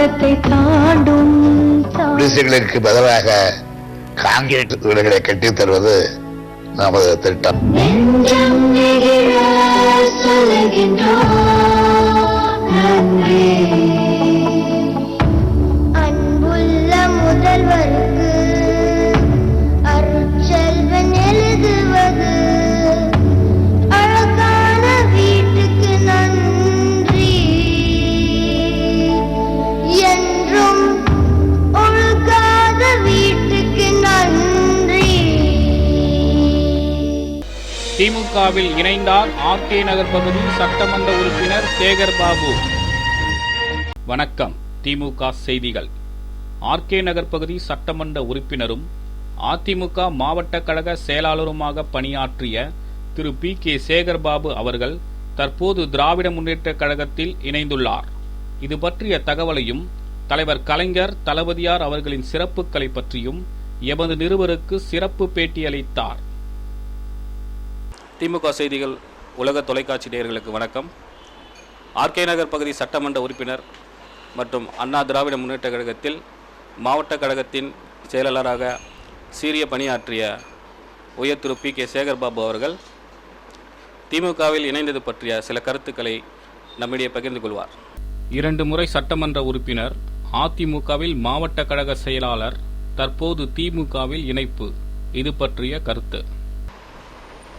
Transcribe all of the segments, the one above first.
காலத்தை தாண்டும். குடிசைகளுக்கு பதிலாக காங்கிரீட் வீடுகளை கட்டித் தருவது நமது திட்டம். அன்புள்ள முதல்வருக்கு அருட்செல்வன் எழுதுவது அழகான வீட்டுக்கு நன்றி என்றும் ஒழுகாத வீட்டுக்கு நன்றி. திமுகவில் இணைந்தார் ஆர்கே நகர் பகுதி சட்டமன்ற உறுப்பினர் சேகர் பாபு. வணக்கம். திமுக செய்திகள். ஆர்கே நகர் பகுதி சட்டமன்ற உறுப்பினரும் அதிமுக மாவட்ட கழக செயலாளருமாக பணியாற்றிய திரு பி.கே. சேகர் பாபு அவர்கள் தற்போது திராவிட முன்னேற்ற கழகத்தில் இணைந்துள்ளார். இது பற்றிய தகவலையும் தலைவர் கலைஞர் தளபதியார் அவர்களின் சிறப்புகளை பற்றியும் எமது நிருபருக்கு சிறப்பு பேட்டியளித்தார். திமுக செய்திகள் உலக தொலைக்காட்சி நேயர்களுக்கு வணக்கம். ஆர்கே நகர் பகுதி சட்டமன்ற உறுப்பினர் மற்றும் அண்ணா திராவிட முன்னேற்ற கழகத்தில் மாவட்ட கழகத்தின் செயலாளராக சீரிய பணியாற்றிய உயர் திரு பி.கே. சேகர் பாபு அவர்கள் திமுகவில் இணைந்தது பற்றிய சில கருத்துக்களை நம்மிடையே பகிர்ந்து கொள்வார். 2 முறை சட்டமன்ற உறுப்பினர், அதிமுகவில் மாவட்ட கழக செயலாளர், தற்போது திமுகவில் இணைப்பு, இது பற்றிய கருத்து.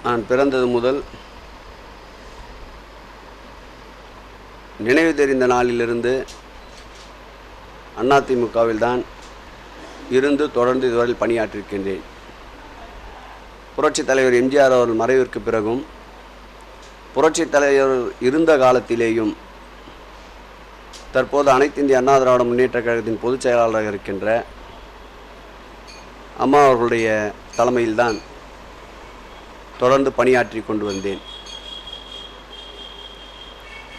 நான் பிறந்தது முதல் நினைவு தெரிந்த நாளிலிருந்து அதிமுகவில் தான் இருந்து தொடர்ந்து இதுவரை பணியாற்றிருக்கின்றேன். புரட்சித் தலைவர் எம்ஜிஆர் அவர்கள் மறைவிற்கு பிறகும் புரட்சித் தலைவர் இருந்த காலத்திலேயும் தற்போது அனைத்து இந்திய அண்ணா திராவிட முன்னேற்ற கழகத்தின் பொதுச் செயலாளராக இருக்கின்ற அம்மா அவர்களுடைய தலைமையில்தான் தொடர்ந்து பணியாற்றி கொண்டு வந்தேன்.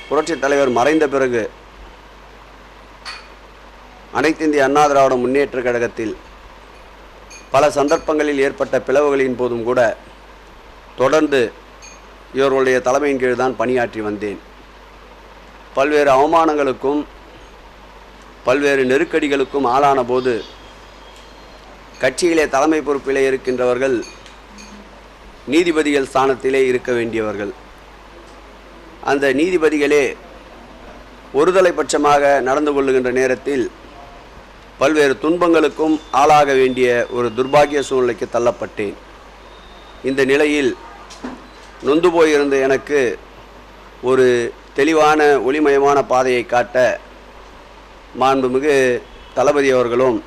புரட்சித் தலைவர் மறைந்த பிறகு அனைத்து இந்திய அண்ணா திராவிட முன்னேற்ற கழகத்தில் பல சந்தர்ப்பங்களில் ஏற்பட்ட பிளவுகளின் போதும் கூட தொடர்ந்து இவர்களுடைய தலைமையின் கீழ் தான் பணியாற்றி வந்தேன். பல்வேறு அவமானங்களுக்கும் பல்வேறு நெருக்கடிகளுக்கும் ஆளான போது கட்சியிலே தலைமை பொறுப்பிலே இருக்கின்றவர்கள் நீதிபதிகள் ஸ்தானத்திலே இருக்க வேண்டியவர்கள். அந்த நீதிபதிகளே ஒருதலை பட்சமாக நடந்து கொள்ளுகின்ற நேரத்தில் பல்வேறு துன்பங்களுக்கும் ஆளாக வேண்டிய ஒரு துர்பாக்கிய சூழ்நிலைக்கு தள்ளப்பட்டேன். இந்த நிலையில் நொந்து போயிருந்த எனக்கு ஒரு தெளிவான ஒளிமயமான பாதையை காட்ட மாண்புமிகு தளபதி அவர்களும்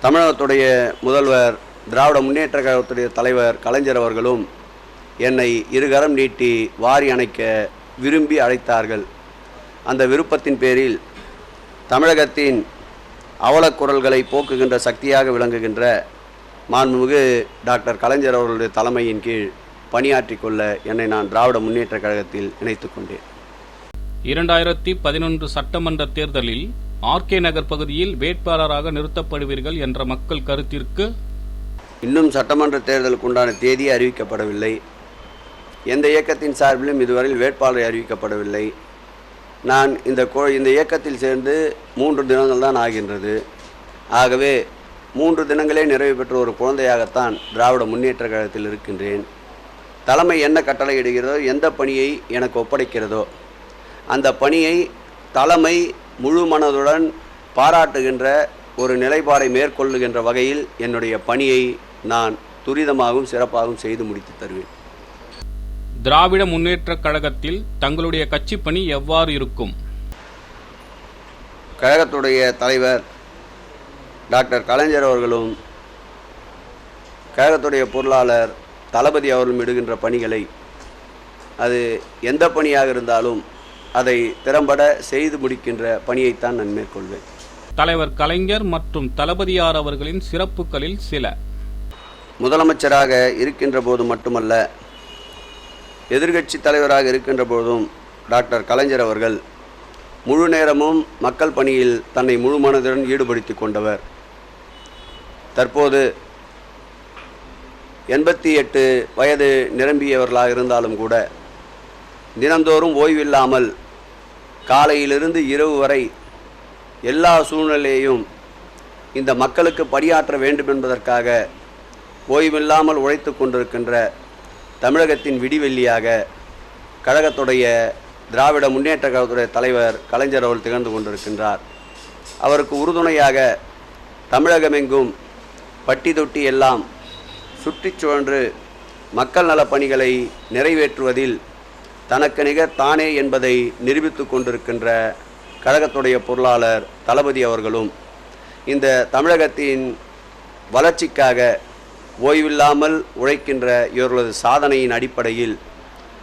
தமிழகத்துடைய முதல்வர் திராவிட முன்னேற்ற கழகத்துடைய தலைவர் கலைஞர் அவர்களும் என்னை இருகரம் நீட்டி வாரி அணைக்க விரும்பி அழைத்தார்கள். அந்த விருப்பத்தின் பேரில் தமிழகத்தின் அவலக்குரல்களை போக்குகின்ற சக்தியாக விளங்குகின்ற மாண்புமிகு டாக்டர் கலைஞர் அவர்களுடைய தலைமையின் கீழ் பணியாற்றி கொள்ள என்னை நான் திராவிட முன்னேற்ற கழகத்தில் இணைத்துக் கொண்டேன். 2011 சட்டமன்ற தேர்தலில் ஆர்கே நகர் பகுதியில் வேட்பாளராக நிறுத்தப்படுவீர்கள் என்ற மக்கள் கருத்திற்கு இன்னும் சட்டமன்ற தேர்தலுக்கு உண்டான தேதி அறிவிக்கப்படவில்லை. எந்த இயக்கத்தின் சார்பிலும் இதுவரையில் வேட்பாளரை அறிவிக்கப்படவில்லை. நான் இந்த இயக்கத்தில் சேர்ந்து 3 தினங்கள் தான் ஆகின்றது. ஆகவே 3 தினங்களே நிறைவு பெற்ற ஒரு குழந்தையாகத்தான் திராவிட முன்னேற்ற கழகத்தில் இருக்கின்றேன். தலைமை என்ன கட்டளையிடுகிறதோ, எந்த பணியை எனக்கு ஒப்படைக்கிறதோ அந்த பணியை தலைமை முழு மனதுடன் பாராட்டுகின்ற ஒரு நிலைப்பாடை மேற்கொள்ளுகின்ற வகையில் என்னுடைய பணியை நான் துரிதமாகவும் சிறப்பாகவும் செய்து முடித்து தருவேன். திராவிட முன்னேற்ற கழகத்தில் தங்களுடைய கட்சி பணி எவ்வாறு இருக்கும்? கழகத்துடைய தலைவர் டாக்டர் கலைஞர் அவர்களும் கழகத்துடைய பொருளாளர் தளபதி அவர்களும் இடுகின்ற பணிகளை, அது எந்த பணியாக இருந்தாலும் அதை திறம்பட செய்து முடிக்கின்ற பணியைத்தான் நான் மேற்கொள்வேன். தலைவர் கலைஞர் மற்றும் தளபதியார் அவர்களின் சிறப்புகளில் சில. முதலமைச்சராக இருக்கின்ற போது மட்டுமல்ல, எதிர்க்கட்சி தலைவராக இருக்கின்ற போதும் டாக்டர் கலைஞர் அவர்கள் முழு நேரமும் மக்கள் பணியில் தன்னை முழு மனதுடன் ஈடுபடுத்தி கொண்டவர். தற்போது 88 வயது நிரம்பியவர்களாக இருந்தாலும் கூட தினந்தோறும் ஓய்வில்லாமல் காலையிலிருந்து இரவு வரை எல்லா சூழ்நிலையையும் இந்த மக்களுக்கு பணியாற்ற வேண்டும் என்பதற்காக ஓய்வில்லாமல் உழைத்து கொண்டிருக்கின்ற தமிழகத்தின் விடிவெள்ளியாக கழகத்துடைய திராவிட முன்னேற்ற கழகத்துடைய தலைவர் கலைஞர் அவர்கள் திகழ்ந்து கொண்டிருக்கின்றார். அவருக்கு உறுதுணையாக தமிழகமெங்கும் பட்டி தொட்டி எல்லாம் சுற்றி சுழன்று மக்கள் நலப் பணிகளை நிறைவேற்றுவதில் தனக்கு நிகர் தானே என்பதை நிரூபித்து கொண்டிருக்கின்ற கழகத்துடைய பொருளாளர் தளபதி அவர்களும் இந்த தமிழகத்தின் வளர்ச்சிக்காக ஓய்வில்லாமல் உழைக்கின்ற இவர்களது சாதனையின் அடிப்படையில்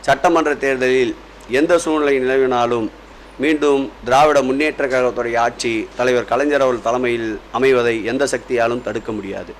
சட்டமன்ற தேர்தலில் எந்த சூழ்நிலை நிலவினாலும் மீண்டும் திராவிட முன்னேற்ற கழகத்துடைய ஆட்சி தலைவர் கலைஞர் அவர்கள் தலைமையில் அமைவதை எந்த சக்தியாலும் தடுக்க முடியாது.